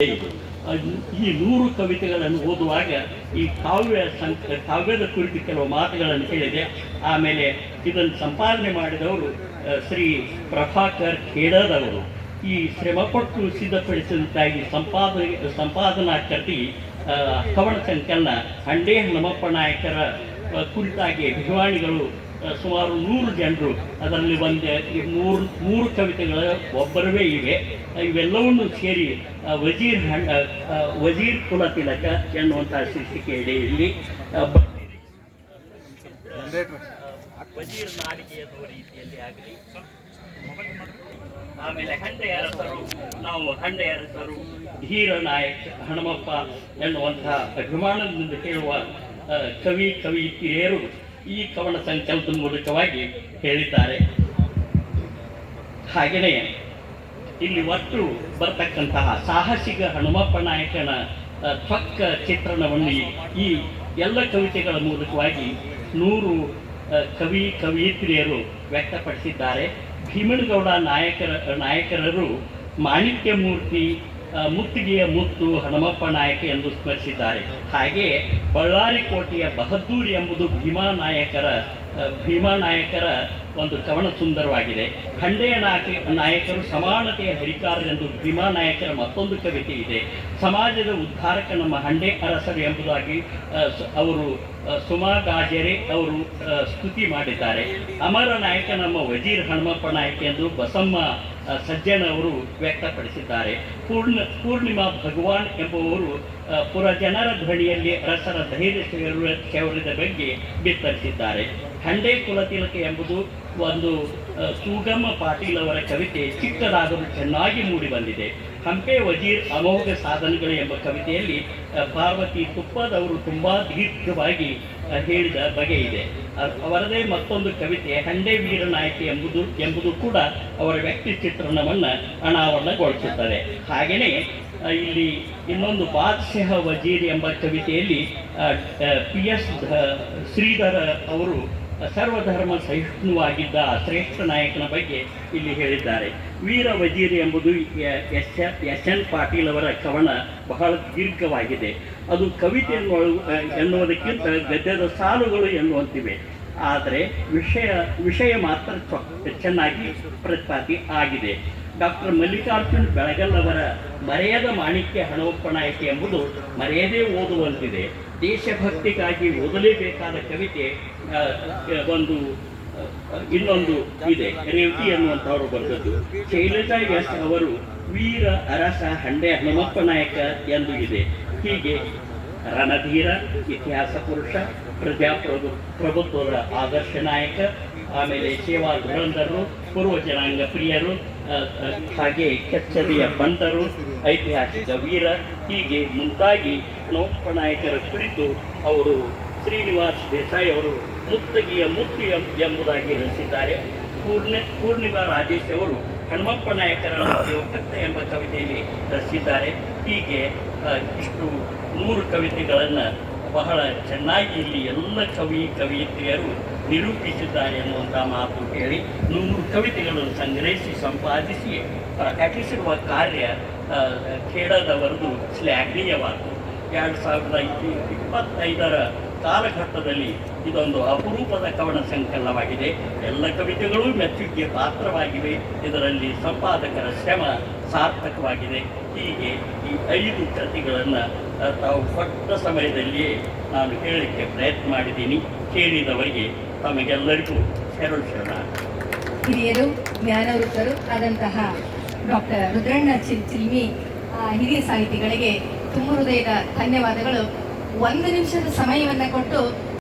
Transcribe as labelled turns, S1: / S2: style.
S1: ಈ 100 ಕವಿತೆಗಳನ್ನು ಓದುವಾಗ ಈ ಕಾವ್ಯದ ಕುರಿತು ಕೆಲವು ಮಾತುಗಳನ್ನು ಹೇಳಿದೆ. ಆಮೇಲೆ ಇದನ್ನು ಸಂಪಾದನೆ ಮಾಡಿದವರು ಶ್ರೀ ಪ್ರಭಾಕರ್ ಖೇಡದವರು. ಈ ಶ್ರಮಪಟ್ಟು ಸಿದ್ಧಪಡಿಸಿದಂತಾಗಿ ಸಂಪಾದನಾ ಕೃತಿ ಕವನ ಸಂಕಲನ ಹಂಡೆ ಹನುಮಪ್ಪ ನಾಯಕರ ಕುರಿತಾಗಿ ಅಭಿಮಾನಿಗಳು ಸುಮಾರು 100 ಜನರು, ಅದರಲ್ಲಿ ಮೂರು ಕವಿತೆಗಳ ಒಬ್ಬರವೇ ಇವೆ. ಇವೆಲ್ಲವನ್ನು ಸೇರಿ ವಜೀರ್ ಕುಲತಿಲಕ ಎನ್ನುವಂಥ ಶೀರ್ಷಿಕೆ ಅಡಿಯಲ್ಲಿ ವಜೀರ್ ನಾಡಿಗೆಯದು ರೀತಿಯಲ್ಲಿ ಆಗಲಿ. ಆಮೇಲೆ ಹಂಡೆಯ ಅರಸರು, ನಾವು ಹಂಡೆಯ ಅರಸರು ಧೀರ ನಾಯಕ್ ಹನುಮಪ್ಪ ಎನ್ನುವಂತಹ ಅಭಿಮಾನದಿಂದ ಹೇಳುವ ಕವಿಯತ್ರಿಯರು ಈ ಕವನ ಸಂಕಲನದ ಮೂಲಕವಾಗಿ ಹೇಳಿದ್ದಾರೆ. ಹಾಗೆಯೇ ಇಲ್ಲಿ ಒಟ್ಟು ಬರ್ತಕ್ಕಂತಹ ಸಾಹಸಿಗ ಹನುಮಪ್ಪ ನಾಯಕನ ತ್ವಕ್ಕ ಚಿತ್ರಣವನ್ನು ಈ ಎಲ್ಲ ಕವಿತೆಗಳ ಮೂಲಕವಾಗಿ 100 ಕವಿಯತ್ರಿಯರು ವ್ಯಕ್ತಪಡಿಸಿದ್ದಾರೆ. ಭೀಮನಗೌಡ ನಾಯಕರರು ಮಾಣಿಕ್ಯ ಮೂರ್ತಿ, ಮುತ್ತಿಗೆಯ ಮುತ್ತು ಹನುಮಪ್ಪ ನಾಯಕ ಎಂದು ಸ್ಮರಿಸಿದ್ದಾರೆ. ಹಾಗೆಯೇ ಬಳ್ಳಾರಿ ಕೋಟೆಯ ಬಹದ್ದೂರ್ ಎಂಬುದು ಭೀಮಾ ನಾಯಕರ ಒಂದು ಕವನ ಸುಂದರವಾಗಿದೆ. ಹಂಡೆಯ ನಾಯಕರು ಸಮಾನತೆಯ ಹರಿಕಾರರೆಂದು ಭೀಮಾ ನಾಯಕರ ಮತ್ತೊಂದು ಕವಿತೆ ಇದೆ. ಸಮಾಜದ ಉದ್ಧಾರಕ ನಮ್ಮ ಹಂಡೆ ಅರಸರು ಎಂಬುದಾಗಿ ಅವರು ಸುಮಾ ಗಾಜರೆ ಅವರು ಸ್ತುತಿ ಮಾಡಿದ್ದಾರೆ. ಅಮರ ನಾಯಕ ನಮ್ಮ ವಜೀರ್ ಹನುಮಪ್ಪ ನಾಯಕ ಎಂದು ಬಸಮ್ಮ ಸಜ್ಜನ ಅವರು ವ್ಯಕ್ತಪಡಿಸಿದ್ದಾರೆ. ಪೂರ್ಣಿಮಾ ಭಗವಾನ್ ಎಂಬುವರು ಪುರಜನರ ಧ್ವನಿಯಲ್ಲಿ ಅರಸರ ಧೈರ್ಯ ಶೌರ್ಯದ ಬಗ್ಗೆ ಬಿತ್ತರಿಸಿದ್ದಾರೆ. ಹಂಡೆ ಕುಲತಿಲಕ ಎಂಬುದು ಒಂದು ಸುಗಮ ಪಾಟೀಲ್ ಅವರ ಕವಿತೆ ಚಿಕ್ಕದಾದರೂ ಚೆನ್ನಾಗಿ ಮೂಡಿಬಂದಿದೆ. ಹಂಪೆ ವಜೀರ್ ಅಮೋಘ ಸಾಧನೆಗಳು ಎಂಬ ಕವಿತೆಯಲ್ಲಿ ಪಾರ್ವತಿ ತುಪ್ಪದವರು ತುಂಬ ದೀರ್ಘವಾಗಿ ಹೇಳಿದ ಬಗೆ ಇದೆ. ಅವರದೇ ಮತ್ತೊಂದು ಕವಿತೆ ಹಂಡೆ ವೀರ ನಾಯಕ ಎಂಬುದು ಕೂಡ ಅವರ ವ್ಯಕ್ತಿ ಚಿತ್ರಣವನ್ನು ಅನಾವರಣಗೊಳಿಸುತ್ತದೆ. ಹಾಗೆಯೇ ಇಲ್ಲಿ ಇನ್ನೊಂದು ಬಾದ್ಶಾಹ ವಜೀರ್ ಎಂಬ ಕವಿತೆಯಲ್ಲಿ PS ಶ್ರೀಧರ ಅವರು ಸರ್ವಧರ್ಮ ಸಹಿಷ್ಣುವಾಗಿದ್ದ ಶ್ರೇಷ್ಠ ನಾಯಕನ ಬಗ್ಗೆ ಇಲ್ಲಿ ಹೇಳಿದ್ದಾರೆ. ವೀರ ವಜೀರ್ ಎಂಬುದು SN ಪಾಟೀಲ್ ಅವರ ಕವನ ಬಹಳ ದೀರ್ಘವಾಗಿದೆ. ಅದು ಕವಿತೆ ಎನ್ನುವುದಕ್ಕಿಂತ ಗದ್ಯದ ಸಾಲುಗಳು ಎನ್ನುವಂತಿವೆ. ಆದರೆ ವಿಷಯ ಮಾತ್ರ ಚೆನ್ನಾಗಿ ಪ್ರತಿಪಾದಿ ಆಗಿದೆ. ಡಾಕ್ಟರ್ ಮಲ್ಲಿಕಾರ್ಜುನ್ ಬೆಳಗಲ್ ಅವರ ಮರೆಯದ ಮಾಣಿಕ್ಯ ಹನುಮಪ್ಪ ನಾಯಕ ಎಂಬುದು ಮರೆಯದೇ ಓದುವಂತಿದೆ. ದೇಶಭಕ್ತಿಗಾಗಿ ಓದಲೇಬೇಕಾದ ಕವಿತೆ ಇನ್ನೊಂದು ಇದೆ. ರೇವತಿ ಎನ್ನುವಂಥವರು ಬರೆದದ್ದು. ಶೈಲಜಾ ಎಸ್ ಅವರು ವೀರ ಅರಸ ಹಂಡೆ ಹನುಮಪ್ಪ ನಾಯಕ ಎಂದು ಇದೆ. ಹೀಗೆ ರಣಧೀರ, ಇತಿಹಾಸ ಪುರುಷ, ಪ್ರಜಾಪ್ರಭುತ್ವದ ಆದರ್ಶ ನಾಯಕ, ಆಮೇಲೆ ಸೇವಾ ಧುರಂಧರು, ಪೂರ್ವ ಜನಾಂಗ ಪ್ರಿಯರು, ಹಾಗೆ ಕೆಚ್ಚರಿಯ ಬಂಟರು, ಐತಿಹಾಸಿಕ ವೀರ, ಹೀಗೆ ಮುಂತಾಗಿ ಹನುಮಪ್ಪ ನಾಯಕರ ಕುರಿತು ಅವರು ಶ್ರೀನಿವಾಸ್ ದೇಸಾಯಿ ಅವರು ಮುತ್ತಗಿಯ ಮುತ್ತು ಎಂಬುದಾಗಿ ರಚಿಸಿದ್ದಾರೆ. ಪೂರ್ಣಿಮಾ ರಾಜೇಶ್ ಅವರು ಹನುಮಪ್ಪ ನಾಯಕರ ದೇವಕತ್ತ ಎಂಬ ಕವಿತೆಯಲ್ಲಿ ರಚಿಸಿದ್ದಾರೆ. ಹೀಗೆ ಇಷ್ಟು 100 ಕವಿತೆಗಳನ್ನು ಬಹಳ ಚೆನ್ನಾಗಿ ಇಲ್ಲಿ ಎಲ್ಲ ಕವಿಯತ್ರಿಯರು ನಿರೂಪಿಸಿದ್ದಾರೆ ಎನ್ನುವಂಥ ಮಾತು ಹೇಳಿ 100 ಕವಿತೆಗಳನ್ನು ಸಂಗ್ರಹಿಸಿ ಸಂಪಾದಿಸಿ ಪ್ರಕಟಿಸಿರುವ ಕಾರ್ಯ ಖೇಡದವರದು ಶ್ಲಾಘನೀಯವಾದ್ದು. 2025ರ ಕಾಲಘಟ್ಟದಲ್ಲಿ ಇದೊಂದು ಅಪರೂಪದ ಕವನ ಸಂಕಲನವಾಗಿದೆ. ಎಲ್ಲ ಕವಿತೆಗಳೂ ಮೆಚ್ಚುಗೆಗೆ ಪಾತ್ರವಾಗಿವೆ. ಇದರಲ್ಲಿ ಸಂಪಾದಕರ ಶ್ರಮ ಸಾರ್ಥಕವಾಗಿದೆ. ಹೀಗೆ ಈ 5 ಕೃತಿಗಳನ್ನು ತಾವು ಕೊಟ್ಟ ಸಮಯದಲ್ಲಿಯೇ ನಾನು ಹೇಳಲಿಕ್ಕೆ ಪ್ರಯತ್ನ ಮಾಡಿದ್ದೀನಿ. ಕೇಳಿದವರಿಗೆ ತಮಗೆಲ್ಲರಿಗೂ ಶರಣ.
S2: ಹಿರಿಯರು, ಜ್ಞಾನವೃತ್ತರು ಆದಂತಹ ಡಾಕ್ಟರ್ ರುದ್ರಣ್ಣ ಚಿಲ್ಮಿ ಹಿರಿಯ ಸಾಹಿತಿಗಳಿಗೆ ತುಂಬ ಹೃದಯದ ಧನ್ಯವಾದಗಳು. 1 ನಿಮಿಷದ ಸಮಯವನ್ನು ಕೊಟ್ಟು